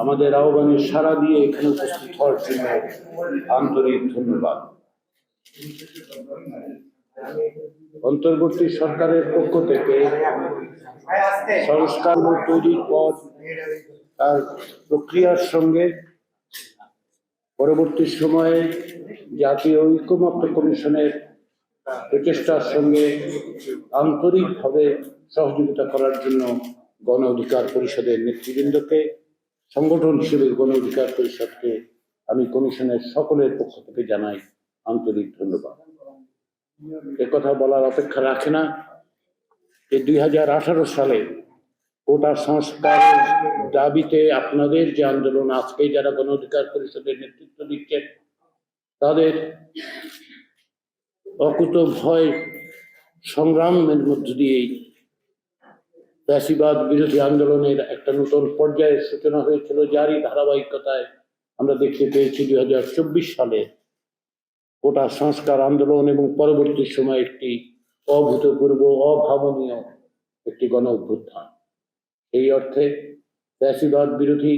আমাদের আহ্বানে সাড়া দিয়ে এখানে উপস্থিত হওয়ার জন্য আন্তরিক ধন্যবাদ। অন্তর্বর্তী সরকারের পক্ষ থেকে সংস্কার তৈরির পর তার প্রক্রিয়ার সঙ্গে পরবর্তী সময়ে জাতীয় ঐক্যমত্য কমিশনের প্রচেষ্টার সঙ্গে আন্তরিকভাবে সহযোগিতা করার জন্য গণ অধিকার পরিষদের নেতৃবৃন্দকে, সংগঠন হিসেবে গণ অধিকার পরিষদকে আমি কমিশনের সকলের পক্ষ থেকে জানাই আন্তরিক ধন্যবাদ। কথা বলার অপেক্ষা রাখে না যে 2018 সালে কোটা সংস্কারের দাবিতে আপনাদের যে আন্দোলন, আজকে যারা গণ অধিকার পরিষদের নেতৃত্ব দিচ্ছেন তাদের অকুতোভয় সংগ্রামের মধ্য দিয়েই ফ্যাসিবাদ বিরোধী আন্দোলনের একটা নতুন পর্যায়ের সূচনা হয়েছিল, যারই ধারাবাহিকতায় আমরা দেখতে পেয়েছি 2024 সালে কোটা সংস্কার আন্দোলন এবং পরবর্তী সময়ে একটি অভূতপূর্ব অভাবনীয় একটি গণ অভ্যুত্থান। এই অর্থে ফ্যাসিবাদ বিরোধী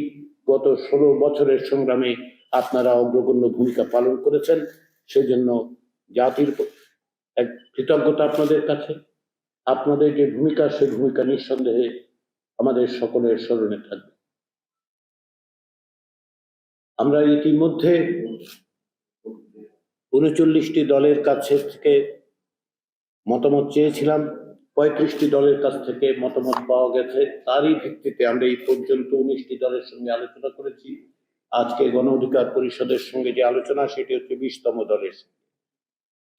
গত 16 বছরের সংগ্রামে আপনারা অগ্রগণ্য ভূমিকা পালন করেছেন। সেজন্য জাতির এক কৃতজ্ঞতা আপনাদের কাছে। আপনাদের যে ভূমিকা, সেই ভূমিকা নিঃসন্দেহে আমাদের সকলের স্মরণে থাকবে। আমরা ইতিমধ্যে 39টি দলের কাছে থেকে মতামত চেয়েছিলাম, 35টি দলের কাছ থেকে মতামত পাওয়া গেছে। তারই ভিত্তিতে আমরা এই পর্যন্ত 19টি দলের সঙ্গে আলোচনা করেছি। আজকে গণ অধিকার পরিষদের সঙ্গে যে আলোচনা, সেটি হচ্ছে 20তম দলের সঙ্গে।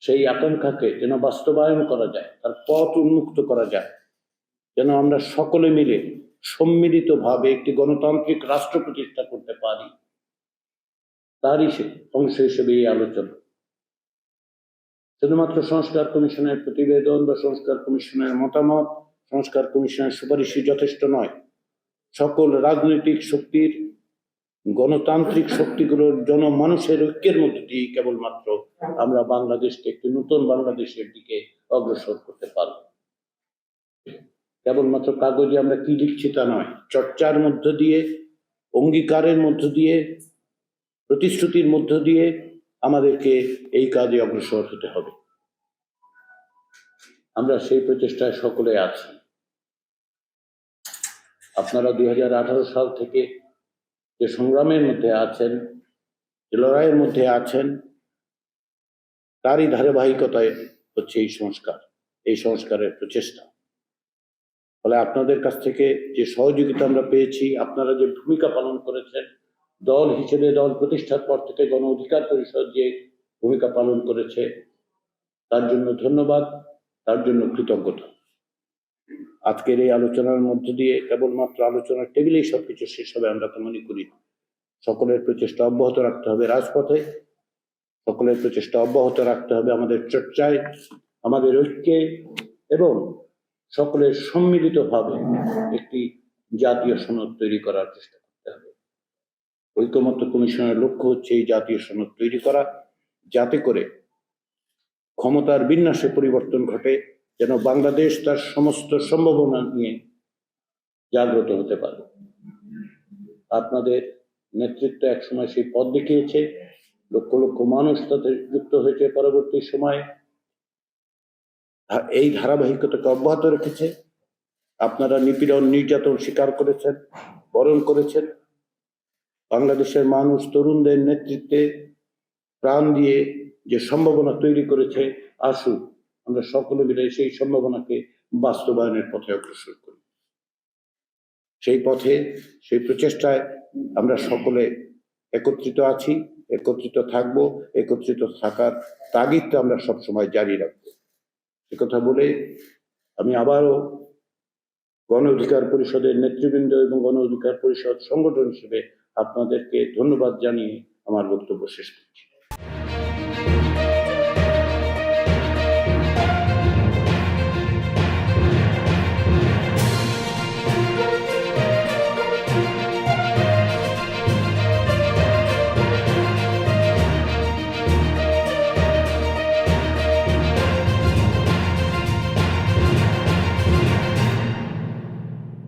সেই আকাঙ্ক্ষাকে যেন বাস্তবায়ন করা যায়, তার পথ উন্মুক্ত করা যায়, যেন আমরা সকলে মিলে সম্মিলিতভাবে একটি গণতান্ত্রিক রাষ্ট্র প্রতিষ্ঠা করতে পারি, তারই অংশ হিসেবে এই আলোচনা। শুধুমাত্র সংস্কার কমিশনের প্রতিবেদন বা সংস্কার কমিশনের মতামত, সংস্কার কমিশনের সুপারিশই যথেষ্ট নয়। সকল রাজনৈতিক শক্তির, গণতান্ত্রিক শক্তিগুলোর জনমানুষের ঐক্যের মধ্যে দিয়ে কেবলমাত্র আমরা বাংলাদেশকে একটি নতুন বাংলাদেশের দিকে অগ্রসর করতে পারব। কেবলমাত্র কাগজে আমরা কি লিখছি তা নয়, চর্চার মধ্য দিয়ে, অঙ্গীকারের মধ্য দিয়ে, প্রতিশ্রুতির মধ্য দিয়ে আমাদেরকে এই কাজে অগ্রসর হতে হবে। আমরা সেই প্রচেষ্টায় সকলে আছি। আপনারা 2018 সাল থেকে যে সংগ্রামের মধ্যে আছেন, যে লড়াইয়ের মধ্যে আছেন, তারই ধারাবাহিকতায় হচ্ছে এই সংস্কারের প্রচেষ্টা। ফলে আপনাদের কাছ থেকে যে সহযোগিতা আমরা পেয়েছি, আপনারা যে ভূমিকা পালন করেছেন, দল হিসেবে দল প্রতিষ্ঠার পর থেকে গণ অধিকার পরিষদ যে ভূমিকা পালন করেছে, তার জন্য ধন্যবাদ, তার জন্য কৃতজ্ঞতা। আজকের এই আলোচনার মধ্য দিয়ে কেবলমাত্র আলোচনার টেবিলেই সবকিছু শেষ হবে আমরা তো মনে করি। সকলের প্রচেষ্টা অব্যাহত রাখতে হবে রাজপথে, সকলের প্রচেষ্টা অব্যাহত রাখতে হবে আমাদের চর্চায়, আমাদের ঐক্যে, এবং সকলের সম্মিলিতভাবে একটি জাতীয় সনদ তৈরি করার চেষ্টা করতে হবে। ঐকমত্য কমিশনের লক্ষ্য হচ্ছে এই জাতীয় সনদ তৈরি করা, যাতে করে ক্ষমতার বিন্যাসে পরিবর্তন ঘটে, যেন বাংলাদেশ তার সমস্ত সম্ভাবনা নিয়ে জাগ্রত হতে পারে। আপনাদের নেতৃত্ব একসময় সেই পথ দেখিয়েছে, লক্ষ লক্ষ মানুষ তাতে যুক্ত হয়েছে। পরবর্তী সময়ে এই ধারাবাহিকতাকে অব্যাহত রেখেছে। আপনারা নিপীড়ন, নির্যাতন স্বীকার করেছেন, বরণ করেছেন। বাংলাদেশের মানুষ তরুণদের নেতৃত্বে প্রাণ দিয়ে যে সম্ভাবনা তৈরি করেছে, আসুন আমরা সকলে মিলে সেই সম্ভাবনাকে বাস্তবায়নের পথে অগ্রসর করি। সেই পথে, সেই প্রচেষ্টায় আমরা সকলে একত্রিত আছি, একত্রিত থাকব। একত্রিত থাকার তাগিদটা আমরা সবসময় জারি রাখবো। একথা বলে আমি আবারও গণ অধিকার পরিষদের নেতৃবৃন্দ এবং গণ অধিকার পরিষদ সংগঠন হিসেবে আপনাদেরকে ধন্যবাদ জানিয়ে আমার বক্তব্য শেষ করছি।